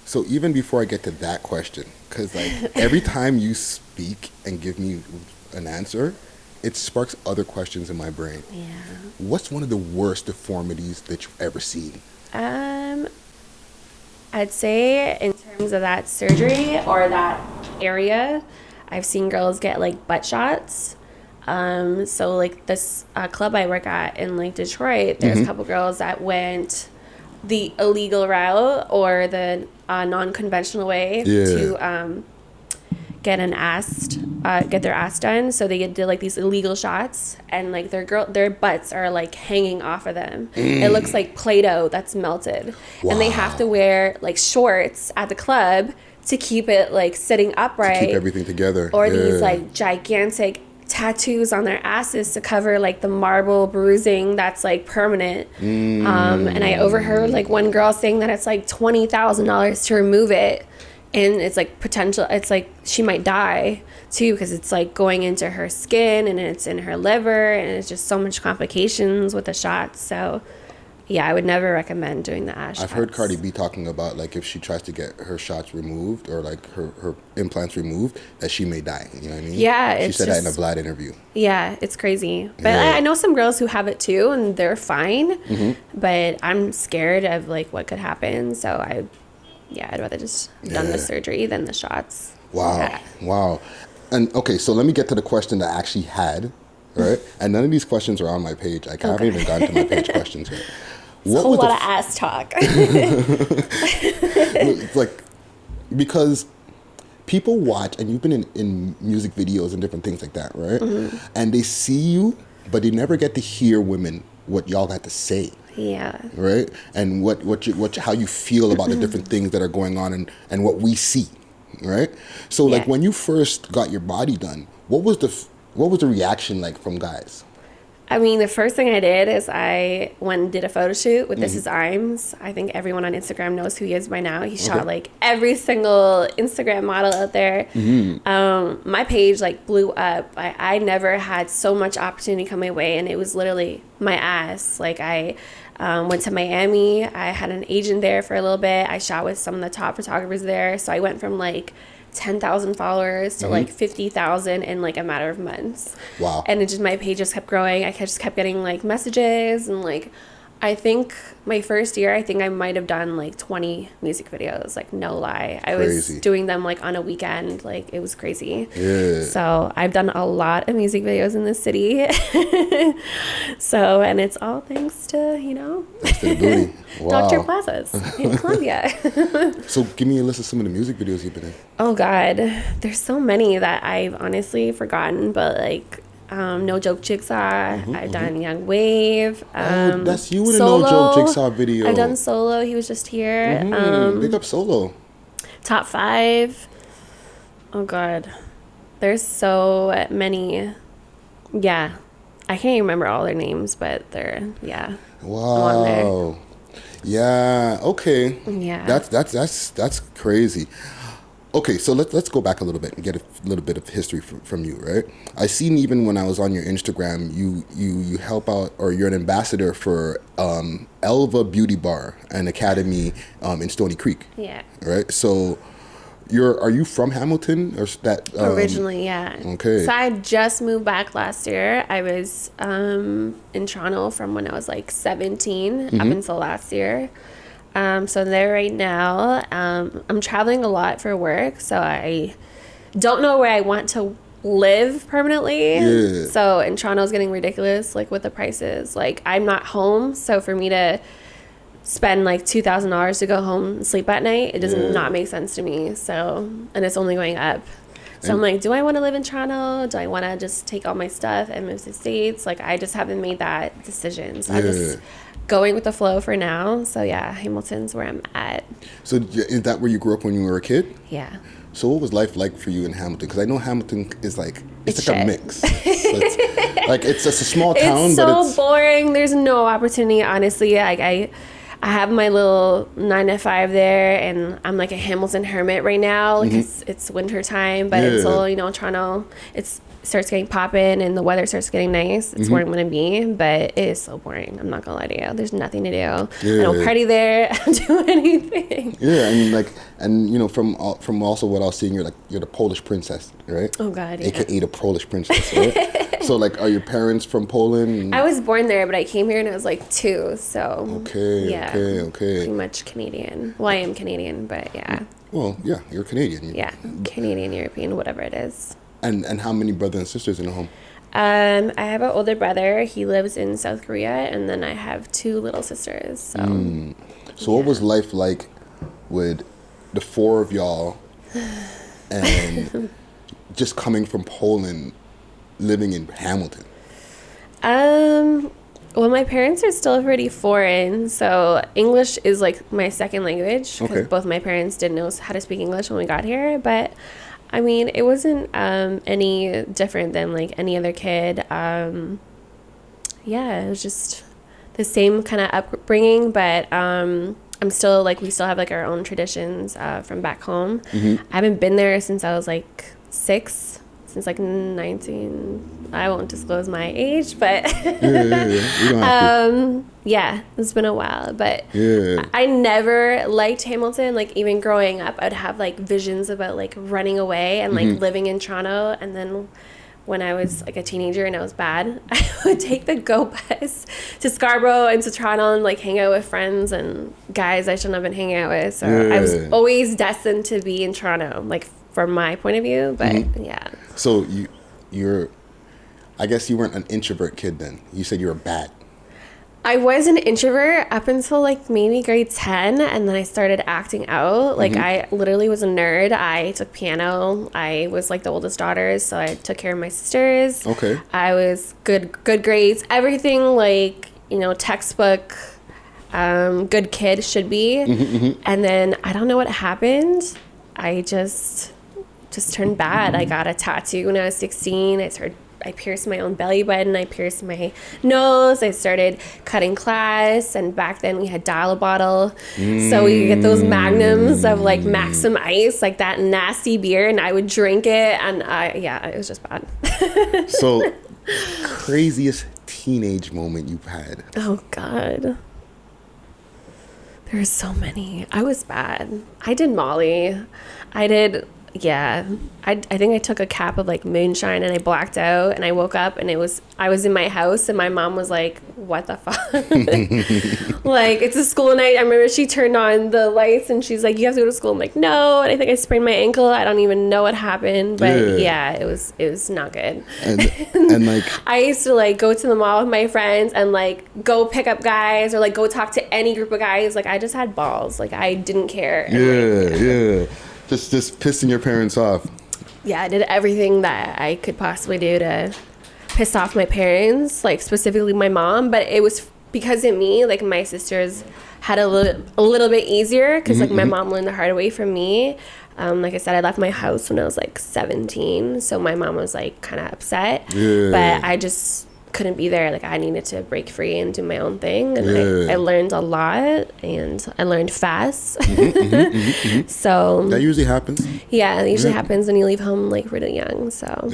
So even before I get to that question, because like every time you speak and give me an answer, it sparks other questions in my brain. Yeah. What's one of the worst deformities that you've ever seen? I'd say in terms of that surgery or that area, I've seen girls get like butt shots. So like this club I work at in like Detroit, there's a couple girls that went the illegal route or the non-conventional way to get their ass done. So they did like these illegal shots, and like their butts are like hanging off of them. It looks like Play-Doh that's melted. Wow. And they have to wear like shorts at the club to keep it like sitting upright, To keep everything together. or these like gigantic tattoos on their asses to cover like the marble bruising that's like permanent. And I overheard like one girl saying that it's like $20,000 to remove it, and it's like it's like she might die too, because it's like going into her skin and it's in her liver, and it's just so much complications with the shots. So yeah, I would never recommend doing the ass shots. I've heard Cardi B talking about like if she tries to get her shots removed or like her implants removed, that she may die. You know what I mean? Yeah, she said that in a Vlad interview. Yeah, it's crazy. But I know some girls who have it too, and they're fine. But I'm scared of like what could happen. So I'd rather just done the surgery than the shots. Wow. Yeah. Wow. And okay, so let me get to the question that I actually had, right? And none of these questions are on my page. Like I haven't even gotten to my page questions yet. It's a whole lot of ass talk. Like, because people watch, and you've been in music videos and different things like that, right? And they see you, but they never get to hear women what y'all got to say. Yeah. Right? And how you feel about the different things that are going on and what we see, right? So like when you first got your body done, what was the reaction like from guys? I mean, the first thing I did is I went and did a photo shoot with This Is Imes. I think everyone on Instagram knows who he is by now. He shot like every single Instagram model out there. My page like blew up. I never had so much opportunity come my way, and it was literally my ass. Like I went to Miami. I had an agent there for a little bit. I shot with some of the top photographers there. So I went from like 10,000 followers to like 50,000 in like a matter of months. Wow. And my page just kept growing. I just kept getting like messages, and like I think my first year, I think I might have done like 20 music videos, like no lie. I was doing them like on a weekend, like it was crazy. Yeah. So I've done a lot of music videos in this city. So, and it's all thanks to, Thanks to the booty. Wow. Dr. Plazas in Columbia. So give me a list of some of the music videos you've been in. Oh God, there's so many that I've honestly forgotten, but like No Joke Jigsaw, I've done Young Wave. That's you in a Solo. No Joke Jigsaw video. I've done Solo. He was just here. Big up Solo. Top 5. Oh God, there's so many. Yeah, I can't even remember all their names, but they're Wow. there. Yeah. Okay. Yeah. That's crazy. Okay, so let's go back a little bit and get a little bit of history from you, right? I seen even when I was on your Instagram, you help out, or you're an ambassador for Elva Beauty Bar, an academy in Stony Creek. Yeah. Right. So, are you from Hamilton or that? Originally, yeah. Okay. So I just moved back last year. I was in Toronto from when I was like 17 up until last year. So there right now, I'm traveling a lot for work, so I don't know where I want to live permanently. Yeah. So, and Toronto's getting ridiculous, like with the prices. Like I'm not home, so for me to spend like $2,000 to go home and sleep at night, it does not make sense to me. So, and it's only going up. So I'm like, do I want to live in Toronto? Do I want to just take all my stuff and move to the States? Like I just haven't made that decision. So I'm just going with the flow for now. So yeah, Hamilton's where I'm at. So is that where you grew up when you were a kid? Yeah. So what was life like for you in Hamilton? Because I know Hamilton is like, it's like shit. a mix. So it's just a small town, it's but so boring. There's no opportunity, honestly. Like I have my little 9 to 5 there, and I'm like a Hamilton hermit right now because it's winter time. But until Toronto, it's starts getting popping and the weather starts getting nice, it's where I'm going to be. But it is so boring. I'm not going to lie to you. There's nothing to do. Yeah. I don't party there. I don't do anything. Yeah, I mean, like, and you know, from also what I was seeing, you're the Polish princess, right? Oh God, yeah. AKA the Polish princess, right? So, like, are your parents from Poland? I was born there, but I came here when I was like 2, so Okay. pretty much Canadian. Well, I am Canadian, but yeah. Well, yeah, you're Canadian. Yeah, Canadian, European, whatever it is. And how many brothers and sisters in the home? I have an older brother. He lives in South Korea, and then I have 2 little sisters. So, what was life like with the 4 of y'all, and just coming from Poland, living in Hamilton? Well, my parents are still pretty foreign, so English is like my second language because both my parents didn't know how to speak English when we got here. But I mean, it wasn't any different than like any other kid. It was just the same kind of upbringing, but I'm still like, we still have like our own traditions from back home. I haven't been there since I was like 6, since like 19. I won't disclose my age, but it's been a while. But I never liked Hamilton. Like, even growing up, I'd have like visions about like running away and like living in Toronto. And then when I was like a teenager and I was bad, I would take the GO bus to Scarborough and to Toronto and like hang out with friends and guys I shouldn't have been hanging out with. So I was always destined to be in Toronto, like from my point of view. But So you're, I guess you weren't an introvert kid then. You said you were bad. I was an introvert up until like maybe grade 10, and then I started acting out. Like, I literally was a nerd. I took piano. I was like the oldest daughter, so I took care of my sisters. Okay. I was good grades, everything like, you know, textbook, good kid should be. And then I don't know what happened. I just turned bad. I got a tattoo when I was 16. I pierced my own belly button. I pierced my nose. I started cutting class. And back then we had dial a bottle. So we could get those magnums of like Maxim Ice, like that nasty beer. And I would drink it. And it was just bad. So, craziest teenage moment you've had? Oh, God. There's so many. I was bad. I did Molly. I think I took a cap of like moonshine and I blacked out and I woke up and I was in my house and my mom was like, what the fuck? Like, it's a school night. I remember she turned on the lights and she's like, you have to go to school. I'm like, no. And I think I sprained my ankle. I don't even know what happened, but it was not good. And like, I used to like go to the mall with my friends and like go pick up guys or like go talk to any group of guys. Like, I just had balls. Like, I didn't care. And Just pissing your parents off. Yeah, I did everything that I could possibly do to piss off my parents, like specifically my mom. But it was because of me. Like, my sisters had a little bit easier because like my mom learned the hard way from me. Like I said, I left my house when I was like 17, so my mom was like kind of upset. But I just couldn't be there. Like, I needed to break free and do my own thing, and I learned a lot and I learned fast. So that usually happens. It usually happens when you leave home like really young. So